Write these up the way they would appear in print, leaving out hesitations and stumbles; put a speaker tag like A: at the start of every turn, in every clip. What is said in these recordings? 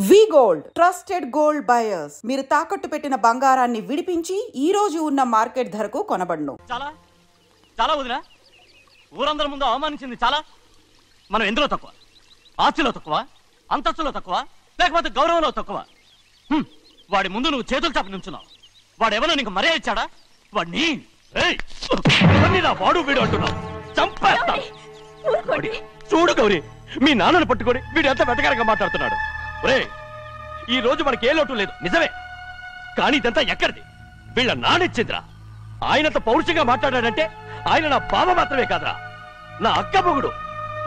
A: వి gold trusted gold buyers మీరు తాకట్టు పెట్టిన బంగారాన్ని విడిపించి ఈ రోజు ఉన్న మార్కెట్ ధరకు కొనబడును.
B: చాలా చాలా వదినా, ఊరందరి ముందు అవమానించింది చాలా. మనం ఎందులో తక్కువ? ఆస్తిలో తక్కువ, అంతస్తులో తక్కువ, లేకపోతే గౌరవంలో తక్కువ? వాడి ముందు నువ్వు చేతులు చాపి నుంచున్నావు. వాడెవరో నీకు మర్యాద ఇచ్చాడా? వాడిని వాడు వీడు అంటున్నావు. చంపేస్తా. చూడు గౌరీ, మీ నాన్నను పట్టుకొని వీడు ఎంత వెతకారంగా మాట్లాడుతున్నాడు. ఒరే, ఈ రోజు మనకి ఏ లోటు లేదు నిజమే, కానీ ఇదంతా ఎక్కడిది? వీళ్ళ నానిచ్చిందిరా. ఆయనంత పౌరుషంగా మాట్లాడాడంటే ఆయన నా బావ మాత్రమే కాదురా, నా అక్క మొగుడు.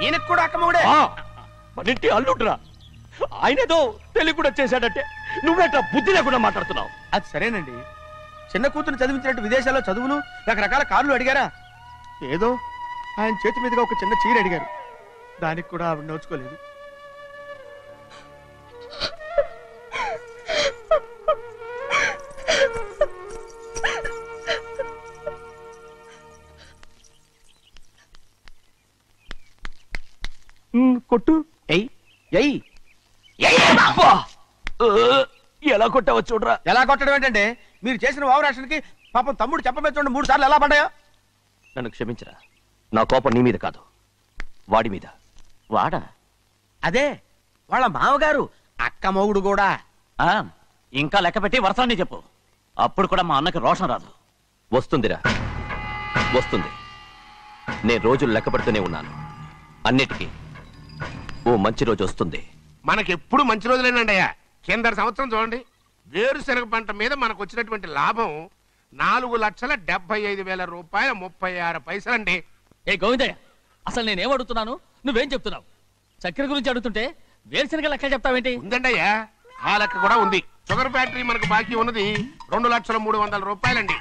C: ఈయనకు కూడా అక్క మొగుడే.
B: మనింటి అల్లుడురా. ఆయనేదో తెలివి కూడా చేశాడంటే నువ్వేట్లా బుద్ధి లేకుండా మాట్లాడుతున్నావు?
C: అది సరేనండి, చిన్న కూతురు చదివించినట్టు విదేశాల్లో చదువులు రకరకాల కార్లు అడిగారా? ఏదో ఆయన చేతి మీదుగా ఒక చిన్న చీర అడిగారు, దానికి కూడా ఆవిడ నోచుకోలేదు.
B: కొట్టు. ఎలా కొట్టావో చూడరా.
C: ఎలా కొట్టడం ఏంటంటే, మీరు చేసిన వావరాక్షణకి పాపం తమ్ముడు చెప్పబెట్టండి 3 సార్లు ఎలా పడ్డాయో.
B: నన్ను క్షమించరా, నా కోపం నీ మీద కాదు, వాడి మీద. వాడా?
C: అదే వాళ్ళ మామగారు అక్క మొగుడు కూడా.
B: ఇంకా లెక్క పెట్టి వరసాన్ని చెప్పు, అప్పుడు కూడా మా అన్నకి రోషం రాదు. వస్తుందిరా, వస్తుంది. నేను రోజులు లెక్క పెడుతూనే ఉన్నాను. అన్నిటికీ ఓ మంచి రోజు వస్తుంది.
D: మనకెప్పుడు మంచి రోజులేనండి అయ్యా. కింద సంవత్సరం చూడండి, వేరుశనగ పంట మీద మనకు వచ్చినటువంటి లాభం 4,75,000 రూపాయల 36 పైసలండి.
B: ఏ గోవిందయ్య, అసలు నేనేం అడుగుతున్నాను, నువ్వేం చెప్తున్నావు? చక్కెర గురించి అడుగుతుంటే వేరుశనగ లెక్క చెప్తావేంటి?
D: ఉందండి అయ్యా, ఆ లెక్క కూడా ఉంది. షుగర్ ఫ్యాక్టరీ మనకు బాకీ ఉన్నది 2,03,00,000 రూపాయలండి.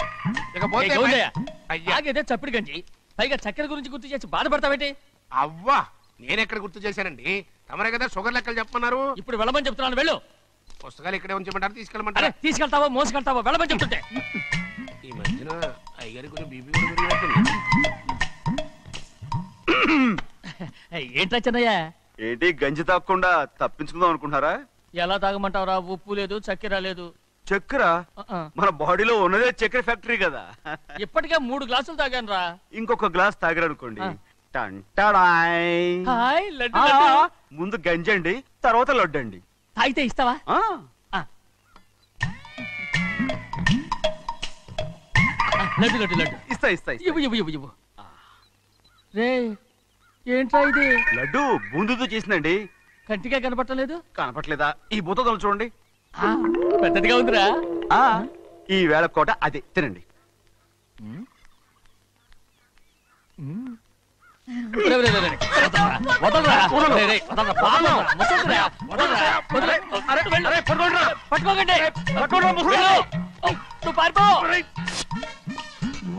D: ఇకపోతే
B: అయ్యా చప్పిడి గంజి, పైగా చక్కెర గురించి గుర్తు చేసి బాధపడతావేంటి?
D: అవ్వా, నేనెక్కడ గుర్తు చేశానండి, తమరే కదా షుగర్ లెక్కలు చెప్పమన్నారు.
B: ఇప్పుడు వెళ్ళమని చెప్తున్నాను, వెళ్ళు.
D: పుస్తకాలు ఇక్కడే ఉంచమంటారు, తీసుకెళ్ళమంటారా?
B: తీసుకెళ్తావో మోసుకెళ్తావో వెళ్ళమని చెప్తుంటే.
D: ఈ మధ్యన అయ్యగారి కొంచెం బీపీ కూడా పెరిగినట్టుంది.
B: ఏంట్రా చిన్నయ్య?
E: ఏంటి గంజి తాగకుండా తప్పించుకుందాం అనుకుంటున్నారా?
B: ఎలా తాగమంటావురా? ఉప్పు లేదు, చక్కెర లేదు.
E: చక్కెర మన బాడీలో ఉన్నదే చక్కెర ఫ్యాక్టరీ కదా.
B: ఇప్పటికే 3 గ్లాసులు తాగాను రా.
E: ఇంకొక గ్లాస్ తాగారనుకోండి, ముందు గంజండి, తర్వాత లడ్డండి.
B: తాగితే ఇస్తావా? లడ్డు లడ్డు లడ్డు
E: ఇస్తా ఇస్తా.
B: ఇవ్వు ఇవ్వు ఇవ్వు ఇవ్వు. రే, ఏంట్రా ఇది?
E: లడ్డు బూందుతో చేసిందండి.
B: కంటిగా కనపట్టలేదు.
E: కనపట్లేదా? ఈ బూతలు చూడండి,
B: పెద్దదిగా ఉందిరా.
E: ఈ వేళ కోట అదే, తినండి.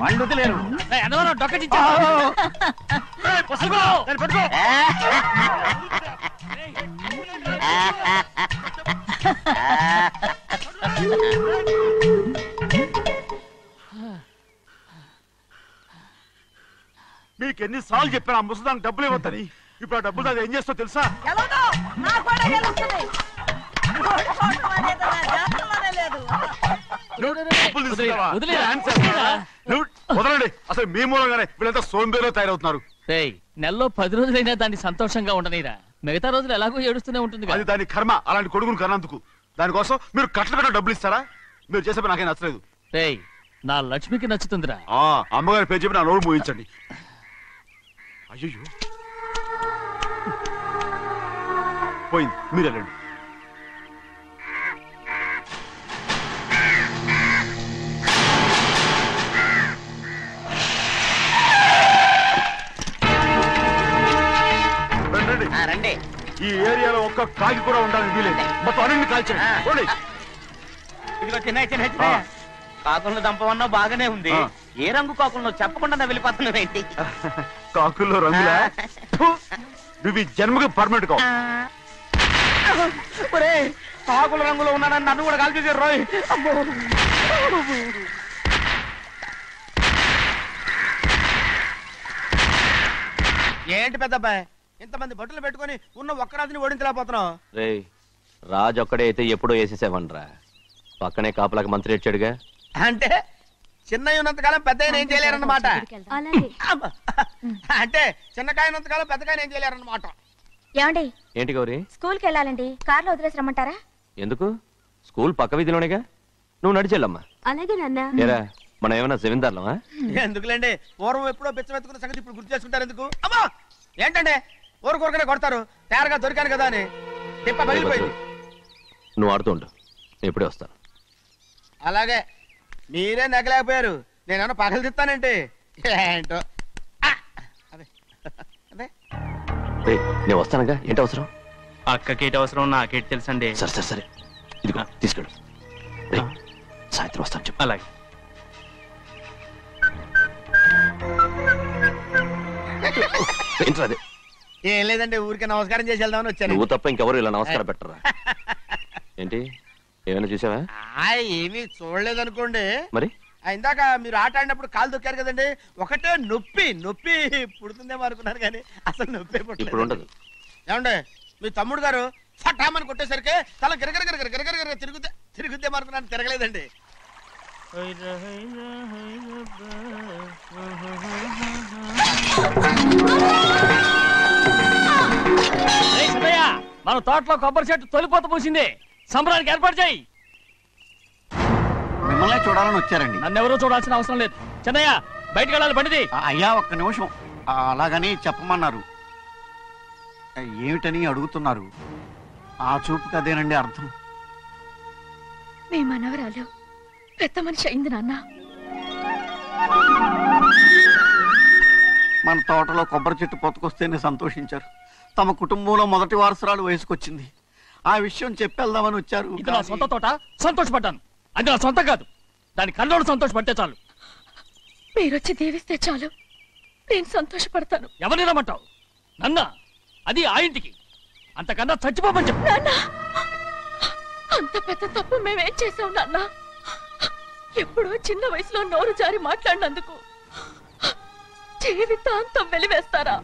B: వాళ్ళు వదిలేరు. డొక్క
E: మీకు ఎన్నిసార్లు చెప్పాను ఆ ముసదానికి డబ్బులు ఇవ్వద్దని. ఇప్పుడు ఆ డబ్బులు అది ఏం చేస్తో తెలుసా? వదలండి, అసలు మీ మూలంగానే వీళ్ళంతా సోంబేలో తయారవుతున్నారు.
B: నెలలో 10 రోజులైనా దాన్ని సంతోషంగా ఉండనిరా. మిగతా రోజులు ఎలాగో ఏడుస్తూనే ఉంటుంది.
E: అది దాని కర్మ, అలాంటి కొడుకును కన్నందుకు. దానికోసం మీరు కట్టలు డబ్బులు ఇస్తారా? మీరు చేసే నాకేం నచ్చలేదు.
B: నా లక్ష్మికి నచ్చుతుందిరా.
E: అమ్మగారి పేరు చెప్పి నా నోరు మోయించండి. అయ్యో పోయింది, మీరు వెళ్ళండి.
C: రండి.
E: ఈ ఏరియాలో ఒక్క కాకి కూడా ఉండాలని వీలేదు. మొత్తం అన్ని కాల్చండి.
C: ఇదిగో చిన్న చిన్న కాకులను దంపమన్నా బాగానే ఉంది. ఏ రంగు కాకులను చెప్పకుండా వెళ్ళిపోతున్నావేంటి?
E: కాకుల్లో రంగులా? నువ్వు ఈ జన్మకి పర్మనెంట్ కావు.
C: కాకుల రంగులో ఉన్నానని నన్ను కూడా కాల్ చేశారు రోయ్. ఏంటి పెద్దబ్బాయి, ఇంతమంది బట్టలు పెట్టుకుని ఉన్న ఒక్కరాజుని ఓడించలేకపోతున్నావు?
B: రాజు ఒక్కడే అయితే ఎప్పుడో వేసేసేవనరా. పక్కనే కాపలాకి మంత్రి వచ్చాడుగా.
C: అంటే చిన్నయ్య ఉన్నంతకాలం పెద్ద ఏం చేయలేరన్నమాట. అంటే చిన్నకాయ ఉన్నంతకాలం పెద్దకాయ ఏం చేయలేరన్నమాట.
F: ఏమండి?
B: ఏంటి గౌరీ?
F: స్కూల్కి వెళ్ళాలండి, కార్లో వదిలేసి రమ్మంటారా?
B: ఎందుకు? స్కూల్ పక్క వీధిలోనేగా, నువ్వు నడిచెళ్ళమ్మా.
F: అలాగే నాన్న.
B: ఏరా మనం ఏమన్నా జమీందార్లమా?
C: ఎందుకులేండి, పూర్వం ఎప్పుడో బిచ్చమెత్తుకున్న సంగతి ఇప్పుడు గుర్తు చేసుకుంటారు ఎందుకు? అమ్మా ఏంటంటే ఊరుకోరుకనే కొడతారు, తయారుగా దొరికాను కదా అని. తిప్ప పగిలిపోయింది.
B: నువ్వు ఆడుతూ ఉండు, నేను ఇప్పుడే వస్తాను.
C: అలాగే మీరే నగలేకపోయారు, నేనేమన్నా పగలు తిస్తానంటే ఏంటో. అదే అదే
B: నేను వస్తానుగా. ఏంటి అవసరం?
G: అక్కకేటి అవసరం నాకేటి తెలుసండి.
B: సరే సరే సరే, ఇదిగో తీసుకెళ్ళు. సాయంత్రం వస్తాను చెప్పు.
G: అలాగే.
B: ఏంట్రా అదే?
C: ఏం లేదండి, ఊరికే నమస్కారం చేసి వెళ్దామని వచ్చాను.
B: నువ్వు తప్ప ఇంకెవరు ఇలా నమస్కారం పెట్టరా? ఏంటి ఏమైనా చూసావా?
C: ఏమీ చూడలేదనుకోండి.
B: మరి
C: ఇందాక మీరు ఆట ఆడినప్పుడు కాలు దొక్కారు కదండి, ఒకటే నొప్పి నొప్పి పుడుతుందేమో అనుకున్నారు కానీ అసలు నొప్పి
B: ఇప్పుడు ఉండదు.
C: ఏమండి మీ తమ్ముడు గారు ఫటామని కొట్టేసరికి తల గిరగిర తిరుగుద్దేమో అనుకున్నాను, తిరగలేదండి.
G: మన తోటలో కొబ్బరి చెట్టు తొలిపోత పూసింది, సంబరానికి ఏర్పాటు చేయి.
H: మిమ్మల్ని చూడాలని వచ్చారండి.
G: నన్నెవరూ చూడాల్సిన అవసరం లేదు. చెన్నయ్య బయటికి వెళ్ళాలి, బండిది.
H: అయ్యా ఒక్క నిమిషం, అలాగని చెప్పమన్నారు. ఏమిటని అడుగుతున్నారు? ఆ చూపుకి అదేనండి అర్థం.
F: మీ మనవరాలు పెద్ద మనిషి అయింది నాన్న.
H: మన తోటలో కొబ్బరి చెట్టు పొత్తుకొస్తేనే సంతోషించారు. తమ కుటుంబంలో మొదటి వారసురాలు వయసుకొచ్చింది. ఆ విషయం చెప్పేద్దామని వచ్చారు.
G: ఇది నా సొంత తోట, సంతోషపడ్డాను. అది నా సొంతం కాదు, దాని కళ్ళోడు సంతోషపడితే చాలు.
F: మీరొచ్చి దీవిస్తే చాలు, నేను సంతోషపడతాను.
G: ఎవరిని రమ్మంటావు? నన్న? అది ఆ ఇంటికి, అంతకన్నా చచ్చిపోమని చెప్పు.
F: నాన్న, అంత పెద్ద తప్పు మేమేం చేసాం నాన్న? ఎప్పుడో చిన్న వయసులో నోరు జారి మాట్లాడినందుకు జీవితాంతం వెలివేస్తారా?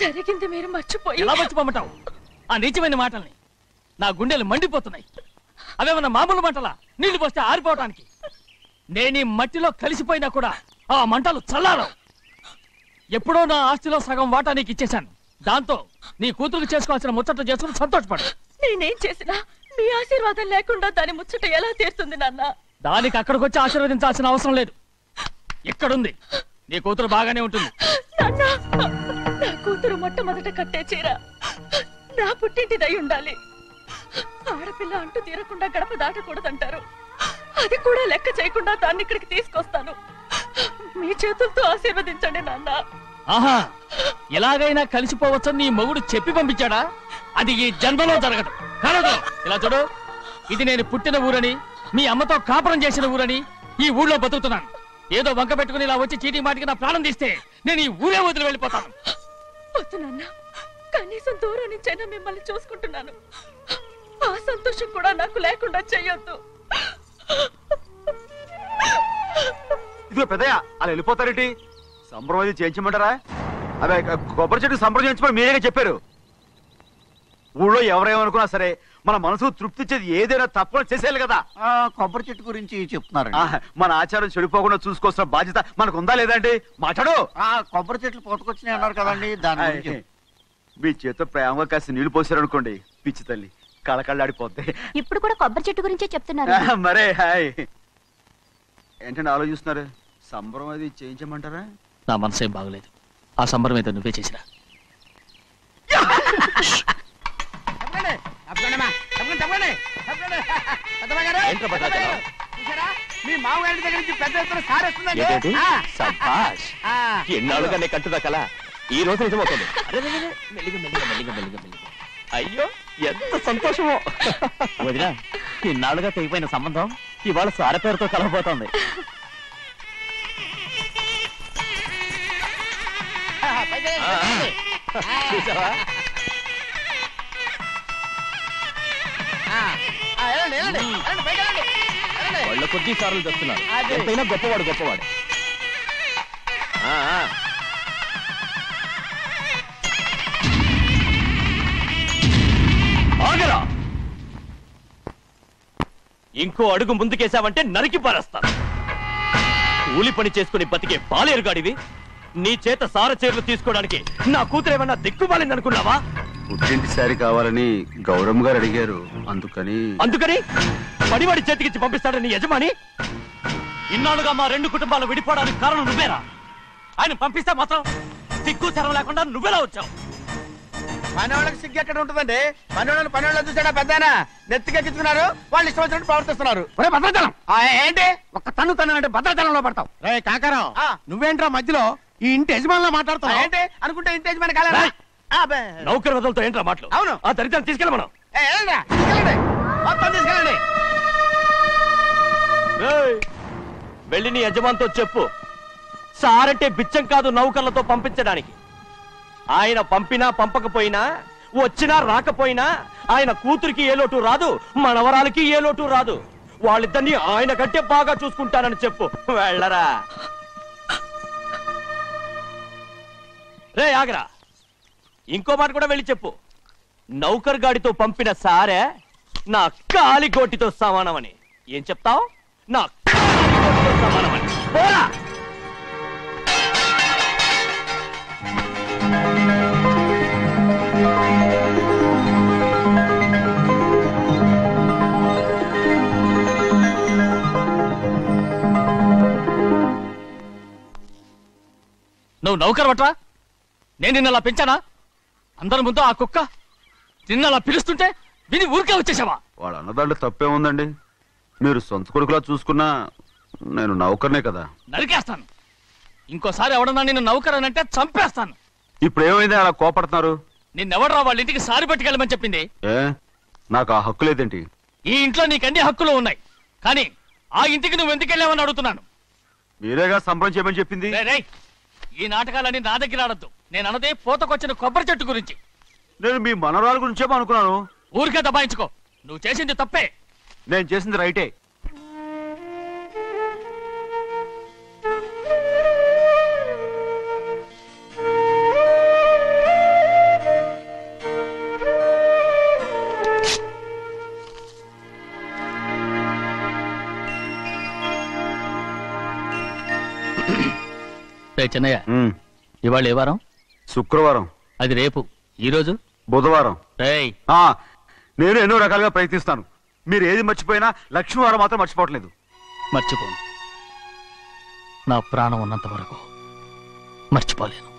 F: జరిగింది మీరు మర్చిపోయి.
G: ఎలా మర్చిపోమంటావు ఆ నీచమైన మాటల్ని? నా గుండెలు మండిపోతున్నాయి. అవేమన్నా మామూలు మంటలా, నీళ్లు పోస్తే ఆరిపోవటానికి? నేను ఈ మట్టిలో కలిసిపోయినా కూడా ఆ మంటలు చల్లారవు. ఎప్పుడో నా ఆస్తిలో సగం వాటా నీకు ఇచ్చేశాను. దాంతో నీ కూతురు చేసుకోవాల్సిన ముచ్చట చేసుకుని సంతోషపడు.
F: నేనేం చేసినా మీ ఆశీర్వాదం లేకుండా దాని ముచ్చట ఎలా తీరుతుంది నాన్న?
G: దానికి అక్కడికి వచ్చి ఆశీర్వదించాల్సిన అవసరం లేదు. ఎక్కడుంది? నీ కూతురు బాగానే ఉంటుంది.
F: నాన్న, నా కూతురు మొట్టమొదట కట్టే చీర నా పుట్టింటిదై ఉండాలి. ఆడపిల్ల అంటూ తీరకుండా గడప దాటకూడదంటారు. అది కూడా లెక్క చేయకుండా దాన్ని ఇక్కడికి తీసుకొస్తాను. మీ చేతులతో ఆశీర్వదించండి నాన్న.
G: ఆహా, ఎలాగైనా కలిసిపోవచ్చని నీ మొగుడు చెప్పి పంపించాడా? అది ఈ జన్మలో జరగదు. కలదు. ఇలా చూడు, ఇది నేను పుట్టిన ఊరని, మీ అమ్మతో కాపురం చేసిన ఊరని ఈ ఊళ్ళో బతుకుతున్నాను. ఏదో వంక పెట్టుకుని ఇలా వచ్చి చీటీ మాటికి నా ప్రాణం తీస్తే నేను ఈ ఊరే వదిలి వెళ్ళిపోతాను.
F: వద్దు నాన్న, కనీసం దూరం నుంచైనా మిమ్మల్ని చూసుకుంటున్నాను. ఆ సంతోషం కూడా నాకు లేకుండా చెయ్యొద్దు.
E: ఇదిగో పెద్దయ్య, అలా వెళ్ళిపోతారేంటి? సంబరం అది చేయించమంటారా? అదే కొబ్బరి చెట్టు సంబరం చేయించమని మీరేగా చెప్పారు. ఊళ్ళో ఎవరేమనుకున్నా సరే మన మనసు తృప్తిచ్చేది ఏదైనా తప్పని చేసేయాలి కదా.
H: కొబ్బరి చెట్టు గురించి చెప్తున్నారు.
E: మన ఆచారం చెడిపోకుండా చూసుకోవాల్సిన బాధ్యత మనకు ఉందా లేదండి? మాట్లాడు.
H: కొబ్బరి చెట్లు పోతకొచ్చినాయి అన్నారు కదండి, దాని గురించి.
E: మీ చేత ప్రేమగా కాసి నీళ్లు పోసారనుకోండి, పిచ్చి తల్లి కళకళ్ళాడిపోద్ది.
F: ఇప్పుడు కూడా కొబ్బరి చెట్టు గురించే చెప్తున్నారు.
E: మరే హాయ్ ఏంటంటే ఆలోచిస్తున్నారు? సంబరం అది చేయించమంటారా?
G: నా మనసు ఏం బాగలేదు. ఆ సంబరం ఏదో నువ్వే చేసినా.
C: మీ మామగారి దగ్గర నుంచి పెద్ద ఎత్తున సారేస్తుందండి.
B: ఎన్నాళ్ళుగా నే కట్టుదా కల ఈ రోజు నిజమవుతుంది. అయ్యో ఎంత సంతోషమో.
G: వదినా, ఇన్నాళ్ళుగా తెగిపోయిన సంబంధం ఇవాళ సార పేరుతో కలవబోతోంది.
B: చూసావా? వాళ్ళ కొద్ది సార్లు చెప్తున్నారు. ఎంతైనా గొప్పవాడు గొప్పవాడు. ఇంకో అడుగు ముందుకేసావంటే నరికి పారేస్తాను. కూలి పని చేసుకుని బతికే బాలేరుగాడివి, నీ చేత సారచీరలు తీసుకోవడానికి నా కూతురేమన్నా దిక్కుమాలింది అనుకున్నావా?
E: పుట్టింటి సారి కావాలని గౌరమ్మ గారు అడిగారు,
B: అందుకని పడివాడి చేతికిచ్చి పంపిస్తాడని యజమాని? ఇన్నాళ్ళుగా మా రెండు కుటుంబాలు విడిపోవడానికి కారణం నువ్వేరా? ఆయన పంపిస్తే మాత్రం సిగ్గు శరం లేకుండా నువ్వెలా వచ్చావు?
C: పనివాళ్ళకి సిగ్గు ఎక్కడ ఉంటుందండి? పనివాళ్ళని చూసాడా పెద్దాయన నెత్తికెక్కించుకున్నారు, వాళ్ళు ఇష్టం వచ్చినట్టు ప్రవర్తిస్తున్నారు.
H: భద్రాచలం
C: ఏంటి
H: ఒక్క తన్ను తన్నంటే భద్రాచలంలో పడతావు.
C: రే కాకారం, నువ్వేంట్రా మధ్యలో ఈ ఇంటి యజమానిలో మాట్లాడుతావు? ఏంటి అనుకుంటే ఇంటి యజమాని కాలేదా?
B: నౌకర్ వదలతో ఏంట్రా మాటలు?
C: అవును.
B: ఆ దరిద్రాన్ని తీసుకెళ్ళి మనం
C: మొత్తం తీసుకెళ్ళండి.
B: వెళ్ళి నీ యజమానితో చెప్పు, సారంటే బిచ్చం కాదు నౌకర్లతో పంపించడానికి. ఆయన పంపినా పంపకపోయినా, వచ్చినా రాకపోయినా ఆయన కూతురికి ఏ లోటు రాదు, మనవరాలకి ఏ లోటు రాదు. వాళ్ళిద్దరినీ ఆయన కంటే బాగా చూసుకుంటానని చెప్పు. వెళ్ళరా. రే ఆగరా, ఇంకో మాట కూడా వెళ్ళి చెప్పు. నౌకర్ గాడితో పంపిన సారే నా కాలిగోటితో సమానమని. ఏం చెప్తావు? నా కాలిగోటితో సమానమని. పోరా.
G: నువ్వు నౌకర్ పట్రా? నేను నిన్నలా పెంచానా? అందరి ముందు ఆ కుక్క నిన్నలా పిలుస్తుంటే విని ఊరికే వచ్చేసావా?
E: వాళ్ళ అన్నదాంట్లో తప్పే ఉందండి. మీరు సొంత కొడుకులా చూసుకున్నా నేను నౌకర్నే కదా.
G: నరికేస్తాను. ఇంకోసారి ఎవడన్నా నిన్ను నౌకర్ అని అంటే చంపేస్తాను.
E: ఇప్పుడు ఏమైంది అలా కోపడుతున్నారు?
G: నిన్నెవడరా వాళ్ళ ఇంటికి సారి పట్టుకెళ్ళమని చెప్పింది?
E: ఏ నాకు ఆ హక్కు లేదేంటి?
G: ఈ ఇంట్లో నీకు అన్ని హక్కులు ఉన్నాయి, కానీ ఆ ఇంటికి నువ్వు ఎందుకు వెళ్ళావని అడుగుతున్నాను.
E: మీరేగా సంబరం చేయమని చెప్పింది.
G: ఈ నాటకాలన్నీ నా దగ్గర ఆడద్దు. నేను అన్నదే పూతకొచ్చిన కొబ్బరి చెట్టు గురించి.
E: నేను మీ మనవరాల గురించేమో అనుకున్నాను.
G: ఊరికే దబాయించుకో. నువ్వు చేసింది తప్పే.
E: నేను చేసింది రైటే.
G: చిన్నయ్య, ఇవాళ ఏ వారం?
E: శుక్రవారం.
G: అది రేపు. ఈ రోజు
E: బుధవారం. నేను ఎన్నో రకాలుగా ప్రయత్నిస్తాను. మీరు ఏది మర్చిపోయినా లక్ష్మీవారం మాత్రం మర్చిపోవట్లేదు.
G: మర్చిపోను. నా ప్రాణం ఉన్నంత వరకు మర్చిపోలేను.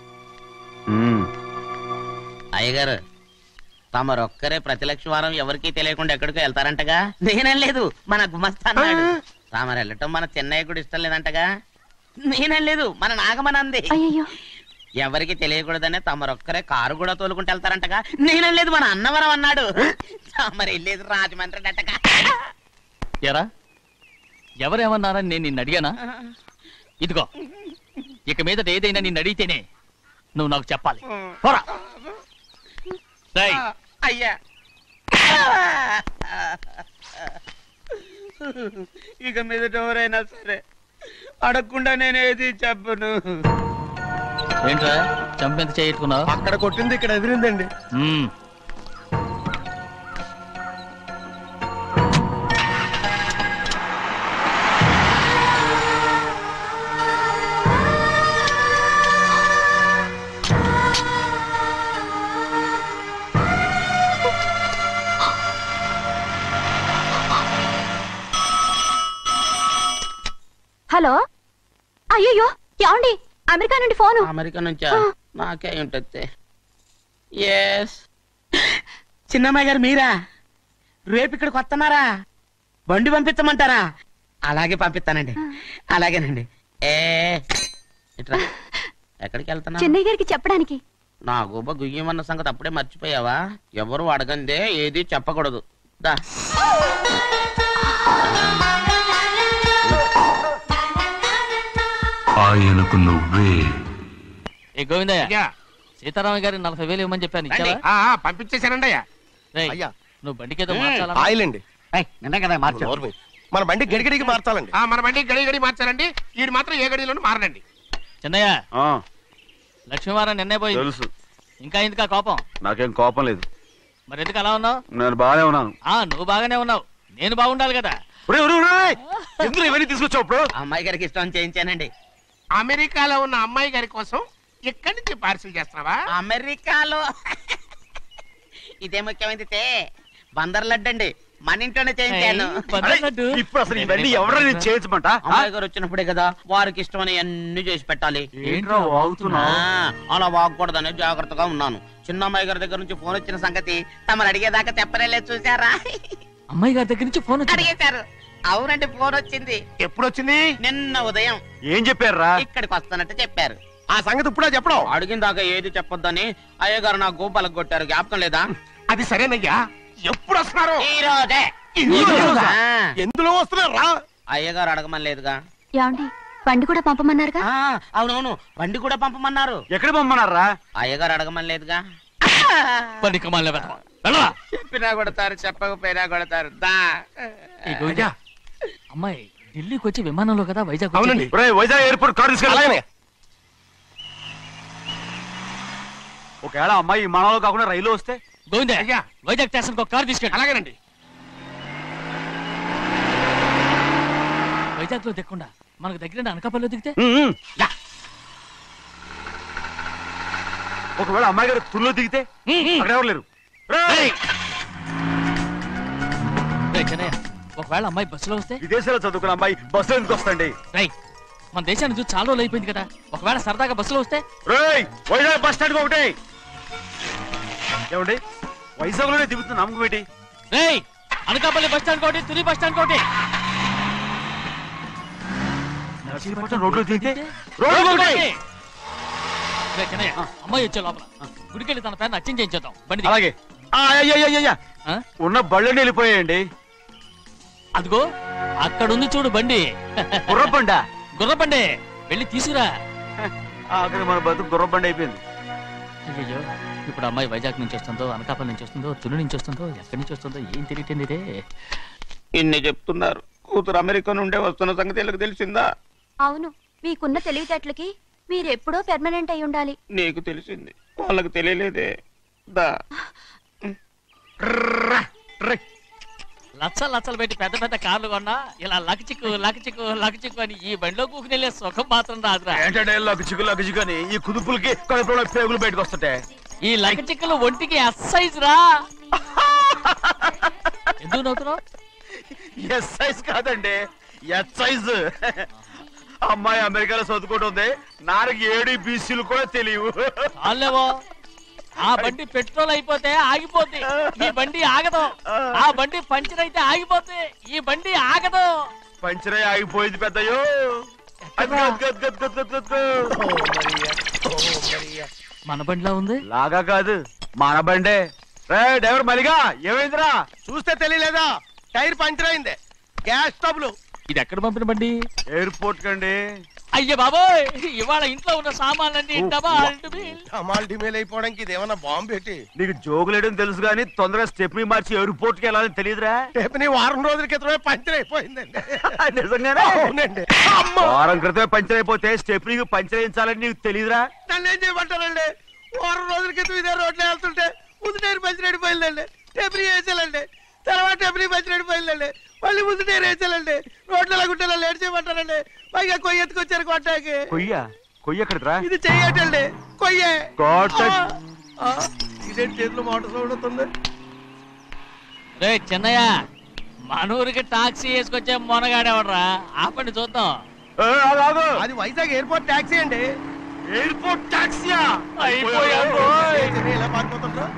I: అయ్యగారు, తమరొక్కరే ప్రతి లక్ష్మీవారం ఎవరికీ తెలియకుండా ఎక్కడికో వెళ్తారంటగా? నేనేం లేదు, మన గుమస్తా అన్నాడు. తామరు వెళ్ళటం మన చెన్నయ్య కూడా ఇష్టం లేదంటగా? నేనేం లేదు, మన నాగమనంది. ఎవరికి తెలియకూడదనే తమరొక్కరే కారు కూడా తోలుకుంటూ వెళ్తారంటగా? నేనేం లేదు, మన అన్నవరం అన్నాడు. తమరు వెళ్ళేది రాజమండ్రి అంటగా.
G: ఎరా, ఎవరేమన్నారని నేను నిన్ను అడిగానా? ఇదిగో, ఇక మీదట ఏదైనా నిన్ను అడిగితేనే నువ్వు నాకు చెప్పాలి. పోరా.
I: అయ్యా, ఇక మీదట ఎవరైనా సరే అడగకుండా నేనేది చెప్పను.
G: ఏంట్రా చంపెంత చేయట్టుకున్నావు?
C: అక్కడ కొట్టింది ఇక్కడ ఎదిరిందండి.
J: హలో, అయ్యో ఏమండి? అమెరికా నుండి ఫోను.
I: అమెరికా నుంచా? నాకే ఉంటుంది. ఎస్, చిన్నమ్మాయి గారు మీరా? రేపు ఇక్కడికి వస్తున్నారా? బండి పంపించమంటారా? అలాగే పంపిస్తానండి. అలాగేనండి. ఇట్రా. ఎక్కడికి వెళ్తున్నా?
J: చెన్నై గారికి చెప్పడానికి.
I: నా గుబ్బ గుయ్యమన్న సంగతి అప్పుడే మర్చిపోయావా? ఎవరు అడగందే ఏది చెప్పకూడదు. దా.
K: ఆయనకు నువ్వే.
G: ఏ గోవిందయ్య, సీతారామ గారి 40,000 ఇవ్వమని చెప్పాను.
D: పంపించేశానండి.
G: అయ్యా, నువ్వు బండికేదో మార్చాలా?
C: ఆయిల్ అండి. మన బండి గడిగడికి మార్చాలండి.
D: మన బండి గడి మార్చాలండి. వీడు మాత్రం ఏ గడిలోనూ మారనండి.
G: చిన్నయ్య, లక్ష్మీవారం నిన్నే పోయింది.
E: తెలుసు.
G: ఇంకా ఎందుకా కోపం?
E: నాకేం కోపం లేదు.
G: మరి ఎందుకు అలా ఉన్నావు?
E: నేను బాగానే ఉన్నాను.
G: నువ్వు బాగానే ఉన్నావు. నేను బాగుండాలి కదా.
E: ఎందుకు ఇవన్నీ తీసుకొచ్చావు ఇప్పుడు?
I: అమ్మాయి గారికి ఇష్టం చేయించానండి.
D: అమెరికాలో ఉన్న అమ్మాయి గారి కోసం ఇక్కడి నుంచి పార్సిల్ చేస్తున్నావా?
I: అమెరికాలో ఇదే ముఖ్యమైనది బందర్ లడ్డు అండి, మన ఇంట్లోనే చేయించాను.
E: ఇప్పుడు అసలు ఇవన్నీ ఎవరైనా చేయించమంట?
I: అమ్మాయి గారు వచ్చినప్పుడే కదా వారికి ఇష్టమని అన్ని చేసి పెట్టాలి.
E: ఏంట్రా వాగుతున్నావ్?
I: అలా వాగకూడదని జాగ్రత్తగా ఉన్నాను. చిన్న అమ్మాయి గారి దగ్గర నుంచి ఫోన్ వచ్చిన సంగతి తమరు అడిగేదాకా చెప్పలేదు, చూసారా?
G: అమ్మాయి గారి దగ్గర నుంచి ఫోన్
I: అడిగేశారు. అవునండి, ఫోన్ వచ్చింది.
D: ఎప్పుడు వచ్చింది?
I: నిన్న ఉదయం.
E: ఏం చెప్పారా?
I: ఇక్కడికి వస్తానంటే చెప్పారు.
D: ఆ సంగతి ఇప్పుడే చెప్పడం.
I: అడిగిన దాకా ఏది చెప్పొద్దని అయ్యగారు నా గోపాలకు కొట్టారు, జ్ఞాపకం లేదా?
D: అది సరేనయ్యా, ఎప్పుడు వస్తున్నారు?
I: ఈ రోజే.
D: ఎందులో వస్తున్నారా?
I: అయ్యగారు అడగమని లేదుగా.
J: ఏమండి బండి కూడా పంపమన్నారుగా?
I: అవునవును, బండి కూడా పంపమన్నారు.
E: ఎక్కడ పంపమన్నారా?
I: అయ్యగారు అడగమని లేదుగా. చెప్పినా కొడతారు, చెప్పకపోయినా కొడతారు.
G: అమ్మాయి ఢిల్లీకి వచ్చి విమానంలో కదా వైజాగ్.
D: అవునండి.
E: వైజాగ్ ఎయిర్పోర్ట్ కార్ తీసుకెళ్ళి. ఒకవేళ అమ్మాయి విమానంలో కాకుండా రైలు వస్తే?
G: గోవిందే, వైజాగ్ స్టేషన్ ఒక కార్ తీసుకెళ్ళి.
D: అలాగేనండి.
G: వైజాగ్ లో దిక్కుండా మనకు దగ్గర అనకాపల్లిలో దిగితే?
E: ఒకవేళ అమ్మాయి గారు తుల్లో దిగితే? అక్కడ ఎవరు లేరు.
G: ఒకవేళ అమ్మాయి బస్సులో వస్తే?
E: విదేశాల్లో చదువుకున్న అమ్మాయి బస్సులో ఎందుకు వస్తండి?
G: మన దేశాన్ని చూసి చాలా రోజులు అయిపోయింది కదా, ఒకవేళ సరదాగా బస్సులో వస్తే?
E: వైజాగ్ బస్ స్టాండ్ ఒకటి ఏమండి, వైజాగ్ లోనే దిగుతున్న నమ్మకం ఏంటి?
G: అనకాపల్లి బస్ స్టాండ్ కోటి, తుని బస్ స్టాండ్ కోటి.
E: రోడ్లో దిగితే
G: అమ్మాయి వచ్చే లోపల గుడికెళ్ళి తన పేరుని అచ్చం చేయించేద్దాం బండి.
E: అలాగే. ఉన్న బళ్ళని వెళ్ళిపోయాయండి.
G: అదిగో అక్కడుంది చూడు బండి.
E: గుర్రబండా?
G: గుర్రబండి, వెళ్ళి తీసుకురా.
E: అక్కడ మన బతుకు గుర్రబండి అయిపోయింది.
G: అయ్యో, ఇప్పుడు అమ్మాయి వైజాగ్ నుంచి వస్తుందో, అనకాపల్లి నుంచి వస్తుందో, తుని నుంచి వస్తుందో, ఎక్కడి నుంచి వస్తుందో ఏం తెలియటండి ఇదే.
I: ఇన్ని చెప్తున్నారు, కూతురు అమెరికా నుండే వస్తున్న సంగతి వీళ్ళకి తెలిసిందా?
J: అవును, మీకున్న తెలివితేటలకి మీరెప్పుడో పెర్మనెంట్ అయి ఉండాలి.
I: నీకు తెలిసింది, వాళ్ళకి తెలియలేదే.
G: లచ్చలు పెట్టి పెద్ద పెద్ద కార్లు కొన్నా ఇలా లకచిక్కు లకచిక్కు లకచిక్కు అని ఈ బండిలో కూకుని వెళ్ళే సుఖం మాత్రం రాదురా.
E: ఏంటంటే లకచిక్కు అని ఈ కుదుపులకి కడుపులో పేగులు బయటకు వస్తుంటాయి.
G: ఈ లకచిక్కులు ఒంటికి ఎక్సైజ్ రా. ఎందుకు నవ్వుతున్నావు?
E: ఎక్సైజ్ కాదండి, ఎక్సైజ్. అమ్మాయి అమెరికాలో చదువుకుంటుంది, నాకు 7 BCలు కూడా తెలియవు.
G: చాలేవో, ఆ బండి పెట్రోల్ అయిపోతే ఆగిపోద్ది, ఈ బండి ఆగదు. ఆ బండి పంచర్ అయితే ఆగిపోతే ఈ బండి ఆగదు.
E: పంచర్ అయి ఆగిపోయింది పెద్దయ్యో.
G: మన బండిలా ఉంది.
E: లాగా కాదు, మన బండే. డ్రైవర్ మలిగా ఏమైందిరా?
C: చూస్తే తెలియలేదా? టైర్ పంచర్ అయింది. Gas trouble.
G: ఇది ఎక్కడ పంపిన బండి?
E: ఎయిర్పోర్ట్ కండి.
G: అయ్యే బాబోయ్, ఇవాళ ఇంట్లో ఉన్న సామాన్లన్నీ
C: డమాల్ డిమేల్ అయిపోవడానికి ఇదేమన్నా బాంబు పెట్టి?
E: నీకు జోగులేయడం తెలుసు కానీ తొందరగా స్టెప్ని మార్చి ఎయిర్పోర్ట్ కి వెళ్ళాలని తెలియదురా?
C: స్టెప్ని వారం రోజుల క్రితమే పంచర్ అయిపోయిందండి.
E: నిజంగానే?
C: అవునండి.
E: వారం క్రితమే పంచర్ అయిపోతే స్టెప్ని పంచర్ వేయించాలని నీకు తెలియదురా?
C: నన్ను ఏం చేయమంటారండి? వారం రోజుల క్రితం ఇదే రోడ్లో వెళ్తుంటే ముందు టైర్ పంచర్ అయిపోయిందండి. స్టెప్ని వేసాలండి, తర్వాత స్టెప్ని పంచర్ అయిపోయిందండి, మళ్ళీ ముందు టైర్ వేసాలండి. రోడ్లు ఎలాగుంటే లేట్ చేయమంటారండి. పైగా కొయ్య ఎత్తుకొచ్చారు కొట్టాకి.
E: కొయ్య ఎక్కడరా?
C: ఇది చెయ్యటండి, కొయ్యే. ఇదేంటి చేతిలో మోటార్ సౌండ్ అవుతుంది?
G: రే చిన్నయ్య, మన ఊరికి టాక్సీ వేసుకొచ్చే మొనగాడేవడరా? ఆపండి చూద్దాం.
C: అది వైజాగ్ ఎయిర్పోర్ట్ టాక్సీ అండి.
E: ఎయిర్పోర్ట్ టాక్సీయా?
C: ఇలా పారిపోతుండ్రా?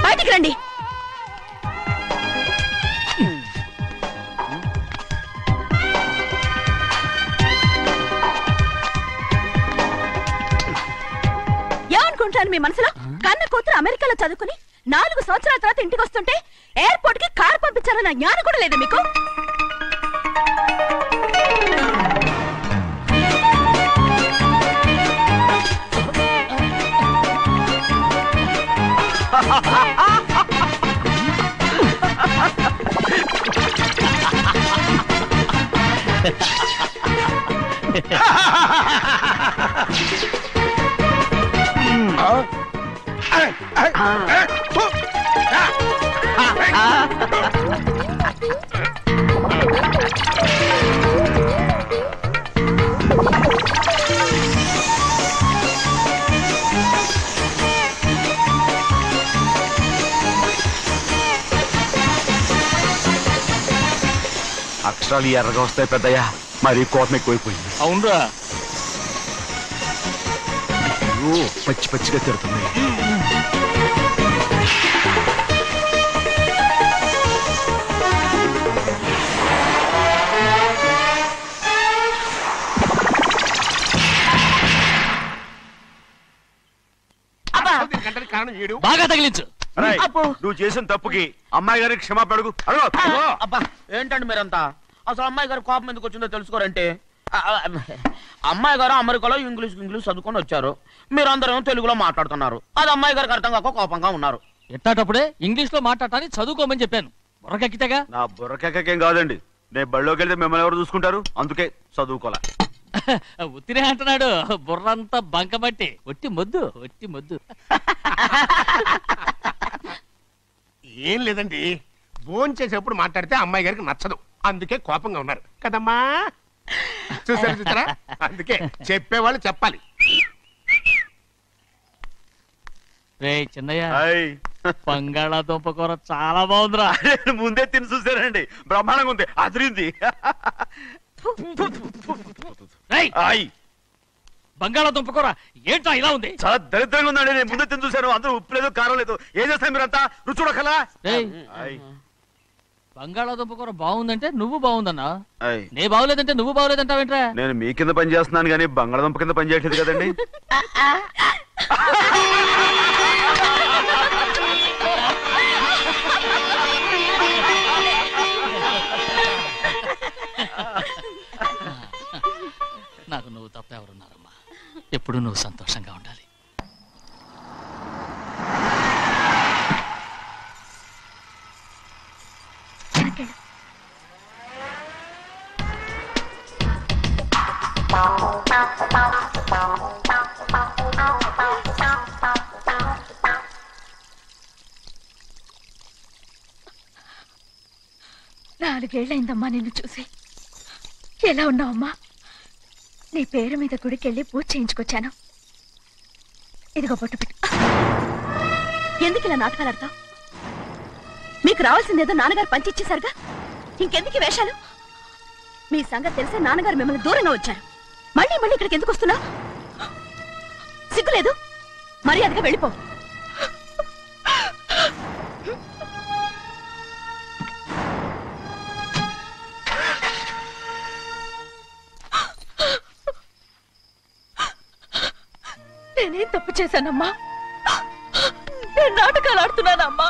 F: బయటికి రండి. ఏమనుకుంటాను మీ మనసులో? కన్న కూతురు అమెరికాలో చదువుకుని 4 సంవత్సరాల తర్వాత ఇంటికి వస్తుంటే ఎయిర్పోర్ట్ కి కార్ పంపించారన్న జ్ఞానం కూడా లేదా మీకు?
E: అక్షరాలు ఎర్రగా వస్తాయి పెద్దయ్యా, మరి కోపం ఎక్కువైపోయింది.
G: అవునరా,
E: పచ్చి పచ్చిగా తిడుతున్నాయి.
D: కారణం ఏడు
G: బాగా తగిలించు.
E: నువ్వు చేసిన తప్పుకి అమ్మాయి గారికి క్షమాపణ అడుగు.
I: అబ్బా ఏంటండి మీరంతా? అసలు అమ్మాయి గారు కోపం ఎందుకు వచ్చిందో తెలుసుకోరంటే, అమ్మాయి గారు అమెరికాలో ఇంగ్లీష్ చదువుకొని వచ్చారు, మీరందరూ తెలుగులో మాట్లాడుతున్నారు. అది అమ్మాయి గారికి అర్థం కాక కోపంగా ఉన్నారు.
G: ఎట్టాటప్పుడే ఇంగ్లీష్ లో మాట్లాడటానికి చదువుకోమని చెప్పాను. బుర్రకెక్కితేగా.
E: నా బుర్రకెక్కకేం కాదండి, నేను బళ్ళోకి వెళ్తే మిమ్మల్ని ఎవరు చూసుకుంటారు, అందుకే చదువుకోలే.
G: ఉత్తినే అంటున్నాడు, బుర్రంతా బంకబట్టి. ఒట్టి మొద్దు, ఒట్టి మొద్దు.
D: ఏం లేదండి, భోజనం చేసేప్పుడు మాట్లాడితే అమ్మాయి గారికి నచ్చదు, అందుకే కోపంగా ఉన్నారు కదమ్మా. చూసారా, అందుకే చెప్పేవాళ్ళు చెప్పాలి.
G: రే చిన్నయ్య, బంగాళాదుంప కూర చాలా బాగుందిరా.
E: ముందే తిని చూసానండి, బ్రహ్మాండంగా ఉంది, అదిరింది.
G: బంగాళాదుంప కూర ఏంటా ఇలా ఉంది?
E: చాలా దరిద్రంగా ఉందండి, నేను ముందే తిని చూశాను. అందరూ ఉప్పు లేదు, కారం లేదు. ఏం చేస్తాను మీరంతా? రుచి చూడకలా.
G: బంగాళాదుంప కూర బాగుందంటే నువ్వు బాగుందన్నా, నే బాగులేదంటే నువ్వు బాగులేదంటావేంట్రా?
E: నేను మీ కింద పని చేస్తున్నాను కానీ బంగాళాదుంప కింద పని చేయట్లేదు కదండి.
G: నాకు నువ్వు తప్ప ఎవరున్నారమ్మా? ఎప్పుడు నువ్వు సంతోషంగా ఉండాలి.
F: నాలుగేళ్లైందమ్మా నిన్ను చూసి. ఎలా ఉన్నావమ్మా? నీ పేరు మీద గుడికెళ్ళి పూజ చేయించుకొచ్చాను. ఇదిగో బొట్టు పెట్టు. ఎందుకు ఇలా నాటకాలు ఆడతావు? మీకు రావాల్సిందేదో నాన్నగారు పంచిచ్చేశారుగా, ఇంకెందుకు వేషాలు? మీ సంగతి తెలిసే నాన్నగారు మిమ్మల్ని దూరంగా వచ్చారు. మళ్ళీ మళ్ళీ ఇక్కడికి ఎందుకు వస్తున్నావు? సిగ్గులేదు? మర్యాదగా వెళ్ళిపో. నేనేం తప్పు చేశానమ్మా? నేను నాటకాలు ఆడుతున్నానమ్మా.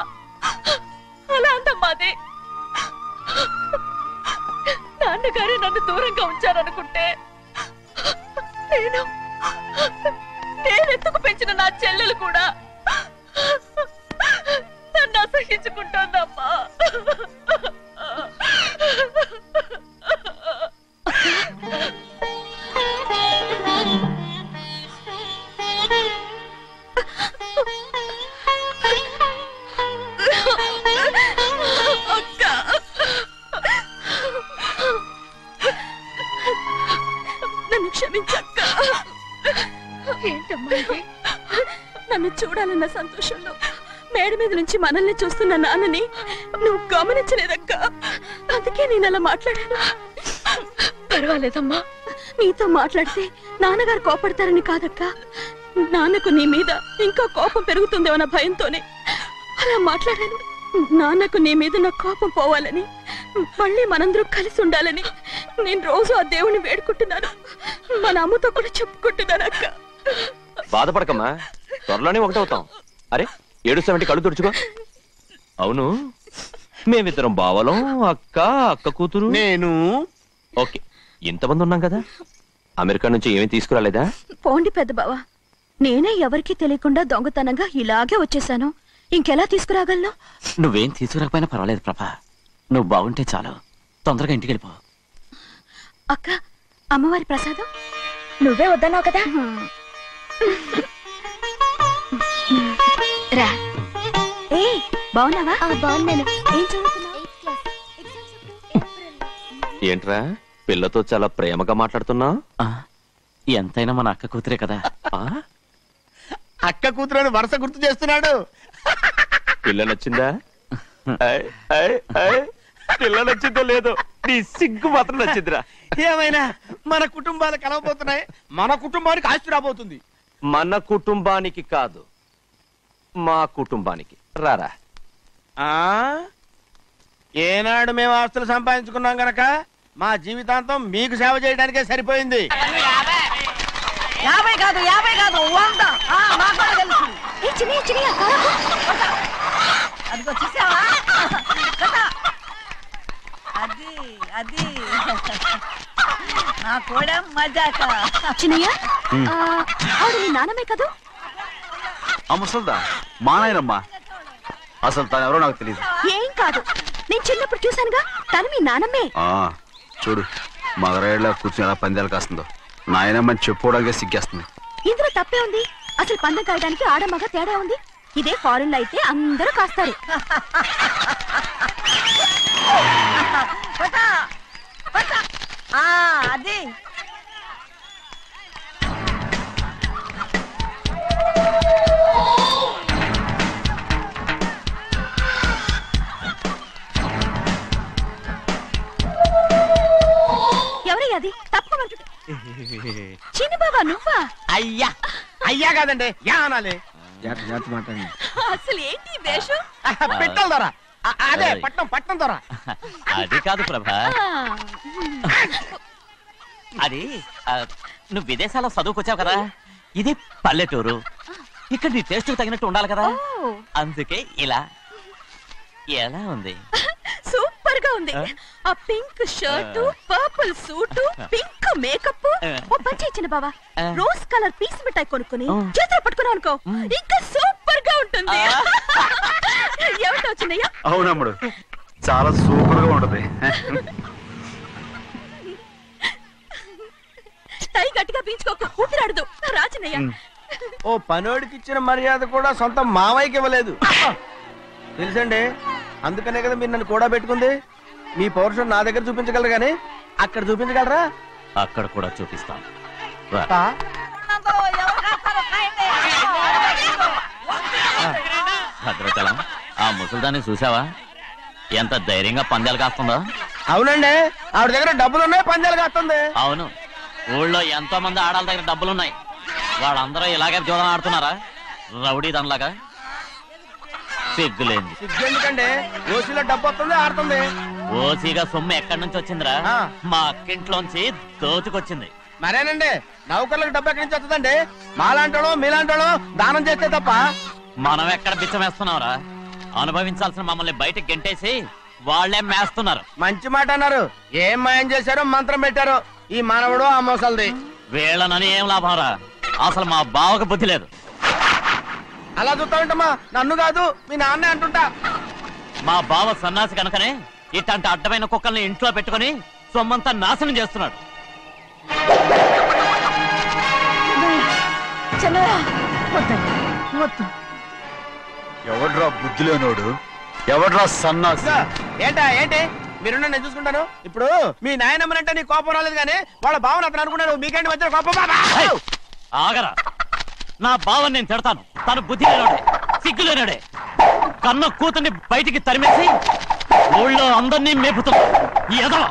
F: అలా అందమ్మా అది. నాన్నగారే నన్ను దూరంగా ఉంచారనుకుంటే, నేనెత్తుకు పెంచిన నా చెల్లెలు కూడా నన్ను అసహించుకుంటోందమ్మా. నన్ను క్షమించక్క. ఏంటమ్మా ఇది? నన్ను చూడాలన్న సంతోషంలో మేడ మీద నుంచి మనల్ని చూస్తున్న నాన్నని నువ్వు గమనించలేదక్క. అందుకే నేను అలా మాట్లాడాను. పర్వాలేదమ్మా, నీతో మాట్లాడితే నాన్నగారు కోపడతారని కాదక్క. నాన్నకు నీ మీద ఇంకా కోపం పెరుగుతుందేమన్న భయంతోనే అలా మాట్లాడాను. నాన్నకు నీ మీద నా కోపం పోవాలని, మళ్ళీ మనందరూ కలిసి ఉండాలని నేను రోజు ఆ దేవుని వేడుకుంటున్నాను. మన అమ్మతో కూడా చెప్పుకుంటున్నాను అక్క.
B: బాధపడకమ్మా, త్వరలోనే ఒకటవుతాం. అరే ఏడుస్తామంటే కళ్ళు తుడుచుకో. అవును, మేమిద్దరం బావలం, అక్క కూతురు,
H: నేను.
B: ఓకే, ఇంతమంది ఉన్నాం కదా. అమెరికా నుంచి ఏమీ తీసుకురాలేదా?
F: పోండి పెద్ద బావ, నేనే ఎవరికీ తెలియకుండా దొంగతనంగా ఇలాగే వచ్చేసాను. ఇంకెలా తీసుకురాగలను?
K: నువ్వేం తీసుకురాకపోయినా పర్వాలేదు ప్రభా, నువ్వు బాగుంటే చాలు. తొందరగా ఇంటికి వెళ్ళిపో.
J: అక్క అమ్మవారి ప్రసాదం
F: నువ్వే వద్దన్నావు కదా.
J: రా. ఏ బాగున్నావా? బాగున్నాను. ఏం చదువుతున్నావు?
B: ఏంట్రా పిల్లతో చాలా ప్రేమగా మాట్లాడుతున్నా?
G: ఎంతైనా మన అక్క కూతురే కదా.
C: అక్క కూతురని వరుస గుర్తు చేస్తున్నాడు.
B: పిల్ల నచ్చిందా? పిల్ల నచ్చిందో లేదో నీ సిగ్గు మాత్రం నచ్చిందిరా.
C: ఏమైనా మన కుటుంబాలు కలవబోతున్నాయి. మన కుటుంబానికి ఆస్తి రాబోతుంది.
B: మన కుటుంబానికి కాదు, మా కుటుంబానికి. రారా.
C: ఏనాడు మేము ఆస్తులు సంపాదించుకున్నాం గనక మా జీవితాంతం మీకు సేవ చేయడానికే సరిపోయింది.
F: 50 కాదు 100. అదిగో చూసావా? అది నా కూడా మజాక.
J: చిన్నయ్య ఆవిడ మీ నాన్నమే కదా?
E: ఆ ముసల్దా మా నాయనమ్మా. అసలు తను ఎవరో నాకు తెలియదు.
J: ఏం కాదు, నేను చిన్నప్పుడు చూశానుగా. తను మీ నాన్నమ్మే.
E: చూడు మగరాయిలా కూర్చుని ఎలా పందాలు కాస్తుందో. నాయనమ్మని చెప్పుకోవడానికి సిగ్గేస్తుంది.
J: ఇందులో తప్పే ఉంది? అసలు పందెం కాయడానికి ఆడమగ తేడా ఉంది. ఇదే ఫారెన్ లో అయితే అందరూ కాస్తారు.
F: అది
J: ఎవరయ్యా అది? తప్పమంటుంటే చిన్న బాబా నువ్వా?
C: అయ్యా అయ్యా కాదండి, యా అనాలి.
J: అసలు ఏంటి వేషం?
C: పెట్టాల ద్వారా అదే పట్నం ద్వారా.
G: అది కాదు ప్రభా, అది నువ్వు విదేశాల్లో చదువుకొచ్చావు కదా. ఇది పల్లెటూరు. ఇక్కడ నీ టేస్ట్ తగినట్టు ఉండాలి కదా. అందుకే ఇలా. ఎలా ఉంది?
J: సూపర్ గా ఉంది. ఆ pink shirt, purple suit, pink makeup. ఓ పచ్చి ఇచ్చిన బావా, రోజ్ కలర్ పీస్ మిఠాయి కొనుక్కుని చేతిలో పట్టుకున్నావు అనుకో, ఇంకా సూపర్ గా ఉంటుంది. ఏమిటో వచ్చిందయ్యా?
E: అవునమ్ముడు, చాలా సూపర్ గా ఉంటది.
J: టై గట్టిగా పీంచుకోకు, ఊపిరాడదు. రాజనయ్య
C: ఓ పనోడికి ఇచ్చిన మర్యాద కూడా సొంత మావయ్యకి ఇవ్వలేదు తెలుసండి. అందుకనే కదా మీరు నన్ను కూడా పెట్టుకుంది. మీ పౌరుషం నా దగ్గర చూపించగలరు కానీ అక్కడ చూపించగలరా?
G: అక్కడ కూడా చూపిస్తాను. భద్రచలం, ఆ ముసల్దాన్ని చూసావా? ఎంత ధైర్యంగా పందాలు కాస్తుందో.
C: అవునండి, ఆవిడ దగ్గర డబ్బులు ఉన్నాయి, పందాలు కాస్తుంది.
G: అవును, ఊళ్ళో ఎంతో మంది ఆడాల దగ్గర డబ్బులున్నాయి. వాళ్ళందరూ ఇలాగే జోదం ఆడుతున్నారా? రౌడీ దానిలాగా. సిగ్గులేంది.
C: సిగ్గెందుకండి? ఓసీలో డబ్బు వస్తుంది, ఆడుతుంది.
G: ఓసీగా సొమ్ము ఎక్కడి నుంచి వచ్చిందిరా? మా అక్కింట్లోంచి దోచుకొచ్చింది.
C: మరేనండి, నౌకర్లకు డబ్బు ఎక్కడి నుంచి వస్తుందండి? మాలాంటోళ్ళు మీలాంటోళ్ళు దానం చేస్తే తప్ప.
G: మనం ఎక్కడ బిచ్చం వేస్తున్నావురా? అనుభవించాల్సిన మమ్మల్ని బయటకు గెంటేసి వాళ్లే మేస్తున్నారు.
C: మంచి మాట అన్నారు. ఏం మాయం చేశారో, మంత్రం పెట్టారో ఈ మానవుడు ఆ మోసల్ది.
G: వీళ్ళనని ఏం లాభంరా? అసలు మా బావకు బుద్ధి లేదు.
C: అలా చూస్తా ఉంటామా? నన్ను కాదు, మీ నాన్నే అంటుంటా.
G: మా బావ సన్నాసి కనుకనే ఇట్లాంటి అడ్డమైన కుక్కల్ని ఇంట్లో పెట్టుకుని సొమ్మంతా నాశనం చేస్తున్నాడు.
E: ఎవడ్రా బుద్ధిలోనోడు? ఎవడ్రా సన్నాసి?
C: ఏంటి మీరు నేను చూసుకుంటాను. ఇప్పుడు మీ నాయనమ్మనంటే నీ కోపం రాలేదు కానీ వాళ్ళ బావని అతను అనుకున్నాడు. మీకేంటి మధ్య కోపం?
G: ఆగరా, నా బావని నేను తిడతాను. తను బుద్ధి లేనాడే, సిగ్గు లేనాడే. కన్న కూతుర్ని బయటికి తరిమేసి ఊళ్ళో అందరినీ మేపుతున్నా. ఏదో